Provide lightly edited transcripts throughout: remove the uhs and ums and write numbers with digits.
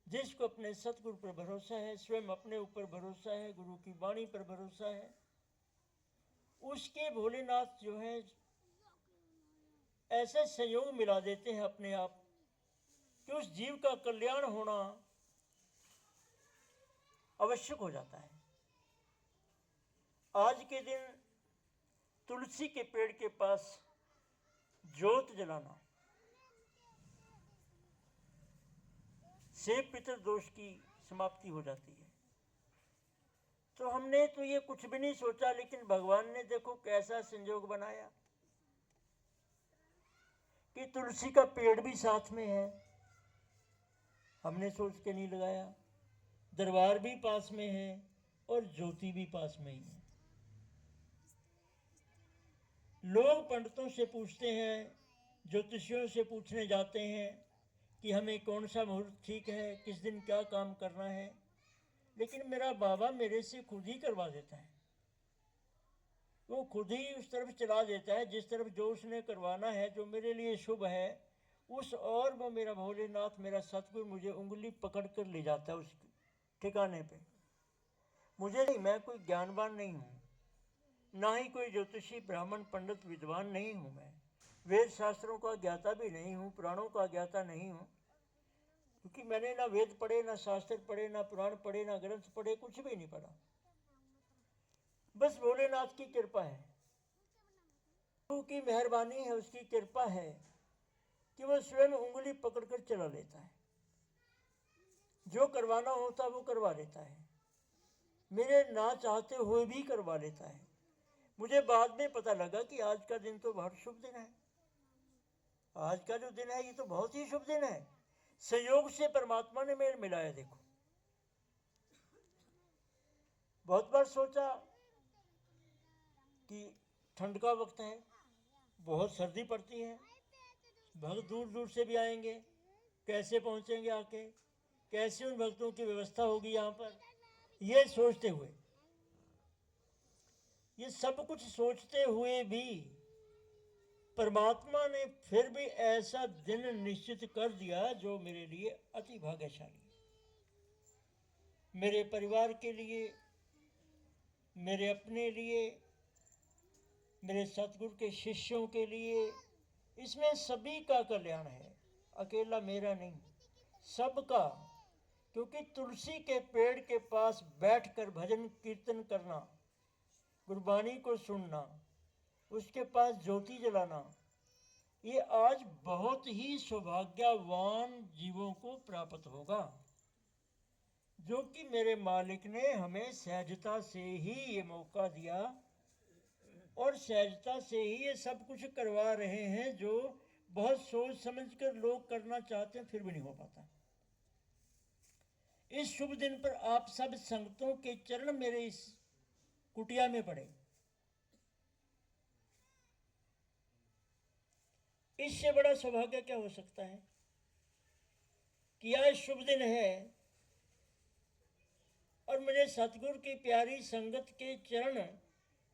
जिसको अपने सतगुरु पर भरोसा है, स्वयं अपने ऊपर भरोसा है, गुरु की वाणी पर भरोसा है, उसके भोलेनाथ जो है ऐसे संयोग मिला देते हैं अपने आप कि उस जीव का कल्याण होना आवश्यक हो जाता है। आज के दिन तुलसी के पेड़ के पास ज्योत जलाना से पितृदोष की समाप्ति हो जाती है। तो हमने तो ये कुछ भी नहीं सोचा, लेकिन भगवान ने देखो कैसा संयोग बनाया कि तुलसी का पेड़ भी साथ में है। हमने सोच के नहीं लगाया। दरबार भी पास में है और ज्योति भी पास में ही है। लोग पंडितों से पूछते हैं, ज्योतिषियों से पूछने जाते हैं कि हमें कौन सा मुहूर्त ठीक है, किस दिन क्या काम करना है, लेकिन मेरा बाबा मेरे से खुद ही करवा देता है। वो खुद ही उस तरफ चला देता है जिस तरफ जो उसने करवाना है, जो मेरे लिए शुभ है, उस और वो मेरा भोलेनाथ, मेरा सतगुरु मुझे उंगली पकड़ कर ले जाता है उस ठिकाने पे। मुझे नहीं, मैं कोई ज्ञानवान नहीं हूँ, ना ही कोई ज्योतिषी ब्राह्मण पंडित विद्वान नहीं हूँ। मैं वेद शास्त्रों का ज्ञाता भी नहीं हूँ, पुराणों का ज्ञाता नहीं हूँ, क्योंकि मैंने ना वेद पढ़े, ना शास्त्र पढ़े, ना पुराण पढ़े, ना ग्रंथ पढ़े, कुछ भी नहीं पढ़ा। बस भोलेनाथ की कृपा है, गुरु की मेहरबानी है, उसकी कृपा है कि वह स्वयं उंगली पकड़कर चला लेता है। जो करवाना होता वो करवा लेता है, मेरे ना चाहते हुए भी करवा लेता है। मुझे बाद में पता लगा कि आज का दिन तो बहुत शुभ दिन है। आज का जो दिन है ये तो बहुत ही शुभ दिन है। संयोग से परमात्मा ने मेल मिलाया। देखो, बहुत बार सोचा कि ठंड का वक्त है, बहुत सर्दी पड़ती है, भक्त दूर दूर से भी आएंगे, कैसे पहुंचेंगे, आके कैसे उन भक्तों की व्यवस्था होगी यहाँ पर, ये सोचते हुए, ये सब कुछ सोचते हुए भी परमात्मा ने फिर भी ऐसा दिन निश्चित कर दिया जो मेरे लिए अति भाग्यशाली, मेरे परिवार के लिए, मेरे अपने लिए, मेरे सतगुरु के शिष्यों के लिए। इसमें सभी का कल्याण है, अकेला मेरा नहीं, सबका। क्योंकि तुलसी के पेड़ के पास बैठकर भजन कीर्तन करना, गुरबाणी को सुनना, उसके पास ज्योति जलाना, ये आज बहुत ही सौभाग्यवान जीवों को प्राप्त होगा, जो कि मेरे मालिक ने हमें सहजता से ही ये मौका दिया और सहजता से ही ये सब कुछ करवा रहे हैं, जो बहुत सोच समझकर लोग करना चाहते हैं फिर भी नहीं हो पाता। इस शुभ दिन पर आप सब संगतों के चरण मेरे इस कुटिया में पड़े, इससे बड़ा सौभाग्य क्या हो सकता है कि आज शुभ दिन है और मुझे सतगुरु की प्यारी संगत के चरण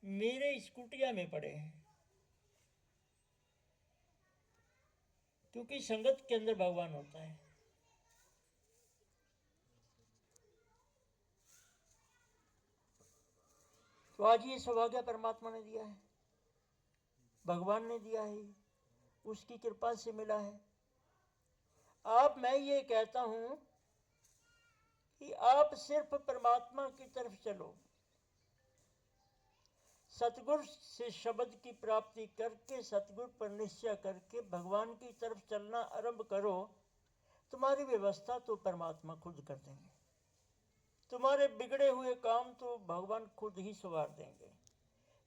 मेरे इस कुटिया में पड़े हैं। क्योंकि संगत के अंदर भगवान होता है। तो आज ये सौभाग्य परमात्मा ने दिया है, भगवान ने दिया है, उसकी कृपा से मिला है। आप, मैं ये कहता हूं कि आप सिर्फ परमात्मा की तरफ चलो, सतगुरु से शब्द की प्राप्ति करके, सतगुरु पर निश्चय करके भगवान की तरफ चलना आरंभ करो। तुम्हारी व्यवस्था तो परमात्मा खुद कर देंगे, तुम्हारे बिगड़े हुए काम तो भगवान खुद ही संवार देंगे,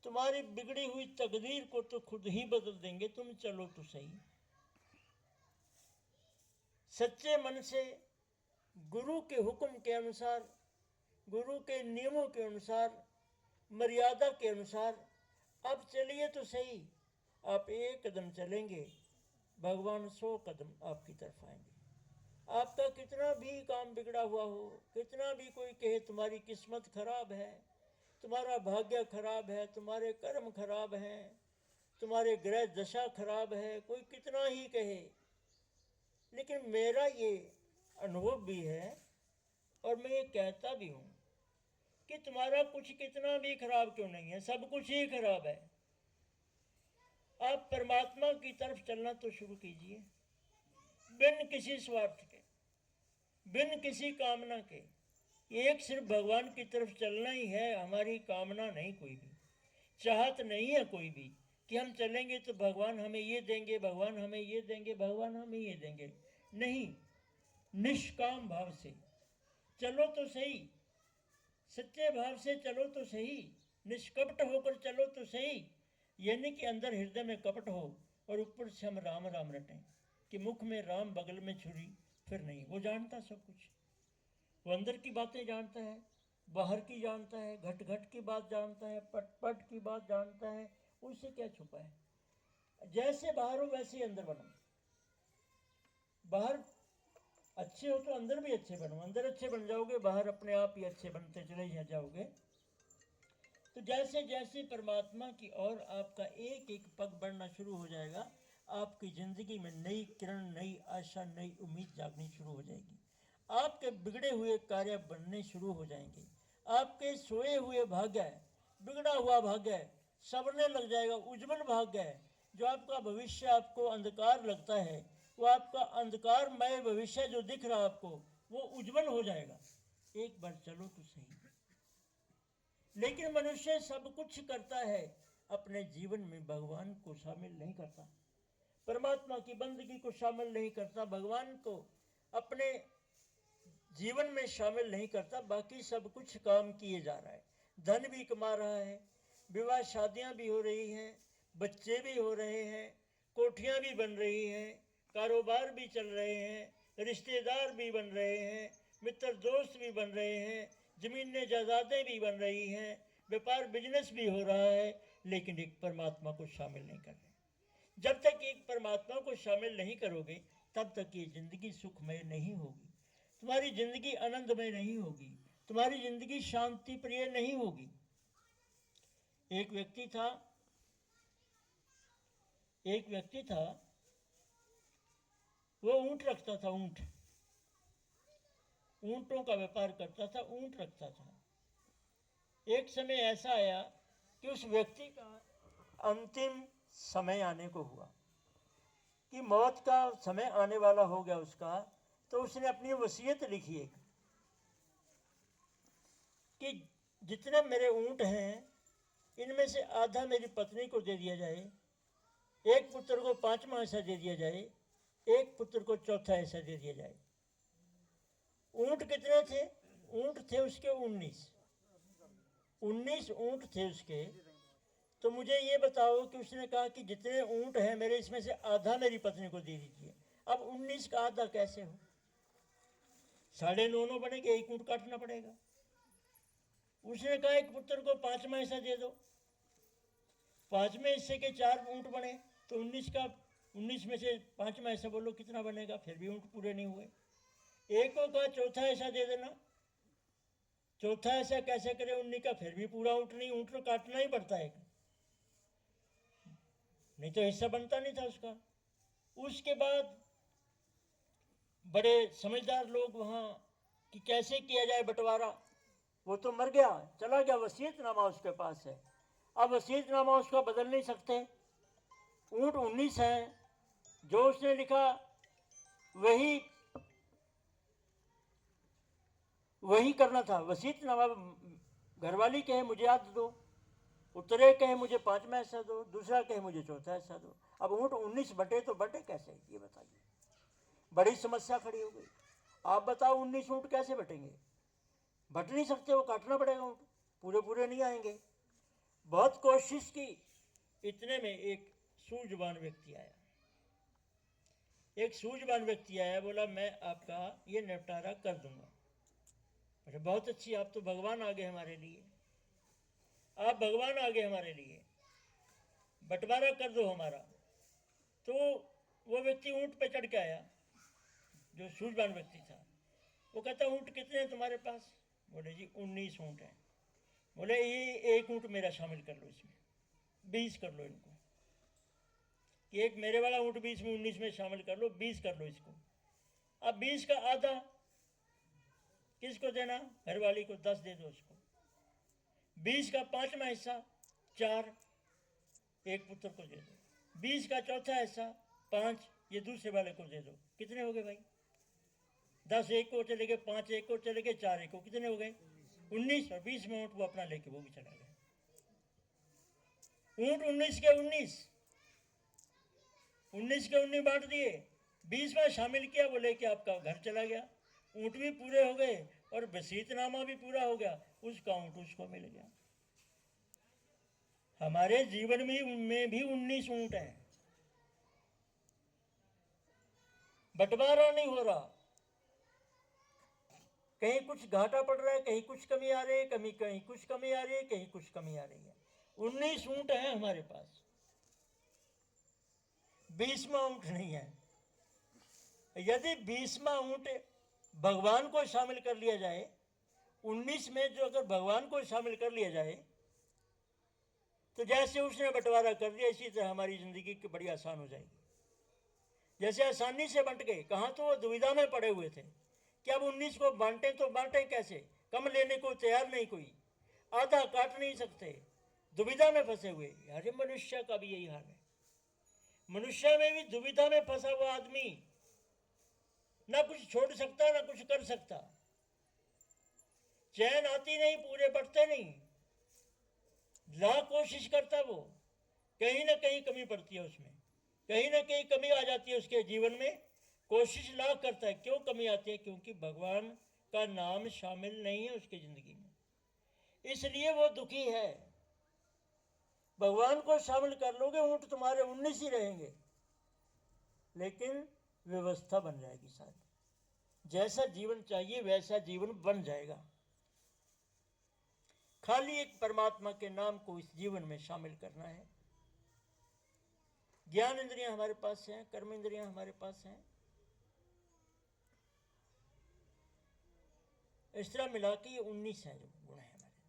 तुम्हारी बिगड़ी हुई तकदीर को तो खुद ही बदल देंगे। तुम चलो तो सही, सच्चे मन से गुरु के हुक्म के अनुसार, गुरु के नियमों के अनुसार, मर्यादा के अनुसार आप चलिए तो सही। आप एक कदम चलेंगे, भगवान 100 कदम आपकी तरफ आएंगे। आपका कितना भी काम बिगड़ा हुआ हो, कितना भी कोई कहे तुम्हारी किस्मत खराब है, तुम्हारा भाग्य खराब है, तुम्हारे कर्म खराब हैं, तुम्हारे ग्रह दशा खराब है, कोई कितना ही कहे, लेकिन मेरा ये अनुभव भी है और मैं ये कहता भी हूँ कि तुम्हारा कुछ कितना भी खराब क्यों नहीं है, सब कुछ ही खराब है। आप परमात्मा की तरफ चलना तो शुरू कीजिए, बिन किसी स्वार्थ के, बिन किसी कामना के। एक सिर्फ भगवान की तरफ चलना ही है, हमारी कामना नहीं कोई भी, चाहत नहीं है कोई भी कि हम चलेंगे तो भगवान हमें ये देंगे, भगवान हमें ये देंगे, भगवान हमें ये देंगे। नहीं, निष्काम भाव से चलो तो सही, सच्चे भाव से चलो तो सही, निष्कपट होकर चलो तो सही। यानी कि अंदर हृदय में कपट हो और ऊपर से हम राम राम रटें कि मुख में राम बगल में छुरी, फिर नहीं। वो जानता सब कुछ, वो अंदर की बातें जानता है, बाहर की जानता है, घट घट की बात जानता है, पट पट की बात जानता है। उससे क्या छुपा है? जैसे बाहर हो वैसे ही अंदर बनो। बाहर अच्छे हो तो अंदर भी अच्छे बनो, अंदर अच्छे बन जाओगे, बाहर अपने आप ही अच्छे बनते चले जाओगे। तो जैसे जैसे परमात्मा की ओर आपका एक एक पग बढ़ना शुरू हो जाएगा, आपकी ज़िंदगी में नई किरण, नई आशा, नई उम्मीद जागनी शुरू हो जाएगी। आपके बिगड़े हुए कार्य बनने शुरू हो जाएंगे, आपके सोए हुए भाग्य, बिगड़ा हुआ भाग्य सबने लग जाएगा, उज्जवल भाग्य है। जो आपका भविष्य आपको अंधकार लगता है, वो आपका अंधकारमय भविष्य जो दिख रहा है आपको, वो उज्जवल हो जाएगा। एक बार चलो तो सही। लेकिन मनुष्य सब कुछ करता है, अपने जीवन में भगवान को शामिल नहीं करता, परमात्मा की बंदगी को शामिल नहीं करता, भगवान को अपने जीवन में शामिल नहीं करता। बाकी सब कुछ काम किए जा रहा है, धन भी कमा रहा है, विवाह शादियां भी हो रही हैं, बच्चे भी हो रहे हैं, कोठियां भी बन रही हैं, कारोबार भी चल रहे हैं, रिश्तेदार भी बन रहे हैं, मित्र दोस्त भी बन रहे हैं, ज़मीनें जायदादें भी बन रही हैं, व्यापार बिजनेस भी हो रहा है। लेकिन एक परमात्मा को शामिल नहीं कर रहे। जब तक एक परमात्मा को शामिल नहीं करोगे, तब तक ये ज़िंदगी सुखमय नहीं होगी, तुम्हारी ज़िंदगी आनंदमय नहीं होगी, तुम्हारी ज़िंदगी शांति प्रिय नहीं होगी। एक व्यक्ति था, वो ऊंट रखता था, ऊंटों का व्यापार करता था, ऊंट रखता था। एक समय ऐसा आया कि उस व्यक्ति का अंतिम समय आने को हुआ, कि मौत का समय आने वाला हो गया उसका। तो उसने अपनी वसीयत लिखी है कि जितने मेरे ऊंट हैं, इनमें से आधा मेरी पत्नी को दे दिया जाए, एक पुत्र को 5वां हिस्सा दे दिया जाए, एक पुत्र को 4था हिस्सा दे दिया जाए। ऊंट कितने थे? ऊंट थे उसके 19 ऊंट थे उसके। तो मुझे ये बताओ कि उसने कहा कि जितने ऊंट हैं मेरे, इसमें से आधा मेरी पत्नी को दे दीजिए। अब 19 का आधा कैसे हो? 9.5 बनेंगे, एक ऊंट काटना पड़ेगा। उसने कहा एक पुत्र को 5वां हिस्सा दे दो, 5वें हिस्से के 4 ऊंट बने, तो 19 में से 5वां हिस्सा बोलो कितना बनेगा? फिर भी ऊंट पूरे नहीं हुए। एक को कहा 4था हिस्सा दे देना, 4था हिस्सा कैसे करे 19 का? फिर भी पूरा ऊंट नहीं, ऊंट तो काटना ही पड़ता है, नहीं तो हिस्सा बनता नहीं था उसका। उसके बाद बड़े समझदार लोग वहाँ कि कैसे किया जाए बंटवारा। वो तो मर गया, चला गया, वसीयतनामा उसके पास है। अब वसीयतनामा उसका बदल नहीं सकते। ऊंट 19 है, जो उसने लिखा वही करना था। वसीयतनामा घरवाली कहे मुझे आधा दो, उतरे कहे मुझे 5वां हिस्सा दो, दूसरा कहे मुझे 4था हिस्सा दो। अब ऊंट 19 बटे तो बटे कैसे, ये बताइए? बड़ी समस्या खड़ी हो गई। आप बताओ 19 ऊंट कैसे बटेंगे? बट नहीं सकते, वो काटना पड़ेगा ऊंट, पूरे नहीं आएंगे। बहुत कोशिश की, इतने में एक सूझवान व्यक्ति आया, बोला मैं आपका ये निपटारा कर दूंगा। अरे बहुत अच्छी, आप तो भगवान आ गए हमारे लिए, आप भगवान आ गए हमारे लिए, बंटवारा कर दो हमारा। तो वो व्यक्ति ऊंट पे चढ़ के आया, जो सूझवान व्यक्ति था। वो कहता ऊंट कितने हैं तुम्हारे पास? बोले जी 19 ऊंट हैं। बोले ये एक ऊंट मेरा शामिल कर लो, इसमें 20 कर लो इनको, कि एक मेरे वाला ऊंट 20 में 19 में शामिल कर लो, 20 कर लो इसको। अब 20 का आधा किसको देना? घरवाली को 10 दे दो उसको। 20 का 5वां हिस्सा 4 एक पुत्र को दे दो। 20 का चौथा हिस्सा 5 ये दूसरे वाले को दे दो। कितने हो गए भाई? 10 एक को चले गए, 5 एक को चले गए, 4 एक को, कितने हो गए? 19। और 20 में ऊँट वो अपना लेके वो भी चला गया। ऊँट 19 के 19 बांट दिए, 20 में शामिल किया, वो लेके आपका घर चला गया। ऊँट भी पूरे हो गए और वसीयतनामा भी पूरा हो गया, उसका ऊँट उसको मिल गया। हमारे जीवन में भी 19 ऊँट हैं, बंटवारा नहीं हो रहा। कहीं कुछ घाटा पड़ रहा है, कहीं कुछ कमी आ रही है, कहीं कुछ कमी आ रही है, कहीं कुछ कमी आ रही है। 19 ऊँट हैं हमारे पास, 20वां ऊँट नहीं है। यदि 20वां ऊँट भगवान को शामिल कर लिया जाए, 19 में जो अगर भगवान को शामिल कर लिया जाए, तो जैसे उसने बंटवारा कर दिया, इसी तरह हमारी जिंदगी की बड़ी आसान हो जाएगी। जैसे आसानी से बंट गए, कहाँ तो वो दुविधा में पड़े हुए थे कि अब 19 को बांटें तो बांटें कैसे, कम लेने को तैयार नहीं कोई, आधा काट नहीं सकते, दुविधा में फंसे हुए। अरे मनुष्य का भी यही हाल है। मनुष्य में भी दुविधा में फंसा हुआ आदमी ना कुछ छोड़ सकता ना कुछ कर सकता। चैन आती नहीं, पूरे बढ़ते नहीं, लाख कोशिश करता वो, कहीं ना कहीं कमी पड़ती है उसमें, कहीं ना कहीं कमी आ जाती है उसके जीवन में। कोशिश लाख करता है, क्यों कमी आती है? क्योंकि भगवान का नाम शामिल नहीं है उसकी जिंदगी में, इसलिए वो दुखी है। भगवान को शामिल कर लोगे, ऊँट तुम्हारे 19 ही रहेंगे, लेकिन व्यवस्था बन जाएगी साथ। जैसा जीवन चाहिए वैसा जीवन बन जाएगा। खाली एक परमात्मा के नाम को इस जीवन में शामिल करना है। ज्ञान इंद्रियां हमारे पास हैं, कर्म इंद्रियां हमारे पास हैं, इस तरह मिला के ये 19 है जो गुण है हमारे अंदर।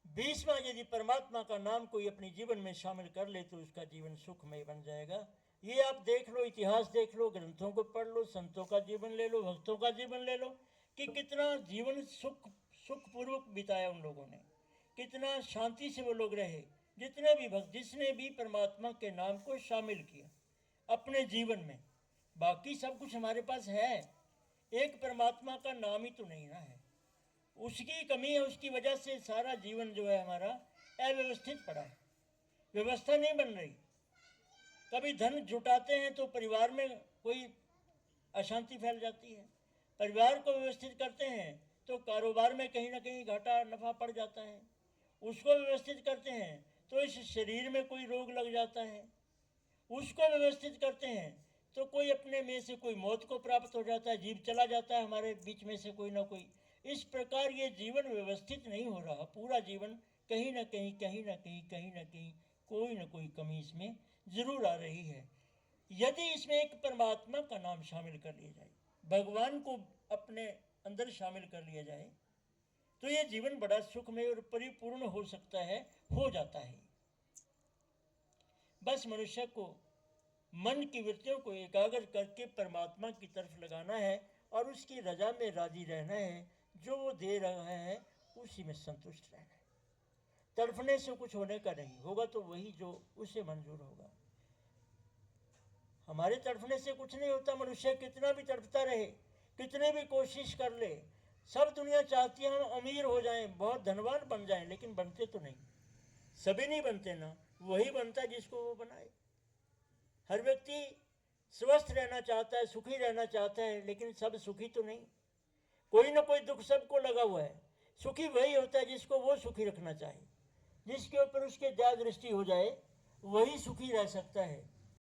20वां यदि परमात्मा का नाम कोई अपने जीवन में शामिल कर ले तो उसका जीवन सुखमय बन जाएगा। ये आप देख लो, इतिहास देख लो, ग्रंथों को पढ़ लो, संतों का जीवन ले लो, भक्तों का जीवन ले लो, कि कितना जीवन सुखपूर्वक बिताया उन लोगों ने, कितना शांति से वो लोग रहे। जितने भी भक्त, जिसने भी परमात्मा के नाम को शामिल किया अपने जीवन में, बाकी सब कुछ हमारे पास है, एक परमात्मा का नाम ही तो नहीं ना है। उसकी कमी है, उसकी वजह से सारा जीवन जो है हमारा अव्यवस्थित पड़ा है, व्यवस्था नहीं बन रही। कभी धन जुटाते हैं तो परिवार में कोई अशांति फैल जाती है, परिवार को व्यवस्थित करते हैं तो कारोबार में कहीं ना कहीं घाटा नफा पड़ जाता है, उसको व्यवस्थित करते हैं तो इस शरीर में कोई रोग लग जाता है, उसको व्यवस्थित करते हैं तो कोई अपने में से कोई मौत को प्राप्त हो जाता है, जीव चला जाता है हमारे बीच में से कोई ना कोई। इस प्रकार ये जीवन व्यवस्थित नहीं हो रहा, पूरा जीवन कहीं ना कहीं कोई ना कोई कमी इसमें जरूर आ रही है। यदि इसमें एक परमात्मा का नाम शामिल कर लिया जाए, भगवान को अपने अंदर शामिल कर लिया जाए, तो ये जीवन बड़ा सुखमय और परिपूर्ण हो सकता है, हो जाता है। बस मनुष्य को मन की वृत्तियों को एकाग्र करके परमात्मा की तरफ लगाना है और उसकी रजा में राजी रहना है। जो वो दे रहा है उसी में संतुष्ट रहना है। तड़फने से कुछ होने का नहीं, होगा तो वही जो उसे मंजूर होगा। हमारे तड़फने से कुछ नहीं होता। मनुष्य कितना भी तड़पता रहे, कितने भी कोशिश कर ले, सब दुनिया चाहती है हम अमीर हो जाएं, बहुत धनवान बन जाएं, लेकिन बनते तो नहीं, सभी नहीं बनते ना, वही बनता है जिसको वो बनाए। हर व्यक्ति स्वस्थ रहना चाहता है, सुखी रहना चाहता है, लेकिन सब सुखी तो नहीं, कोई ना कोई दुख सबको लगा हुआ है। सुखी वही होता है जिसको वो सुखी रखना चाहे, जिसके ऊपर उसके दया दृष्टि हो जाए, वही सुखी रह सकता है।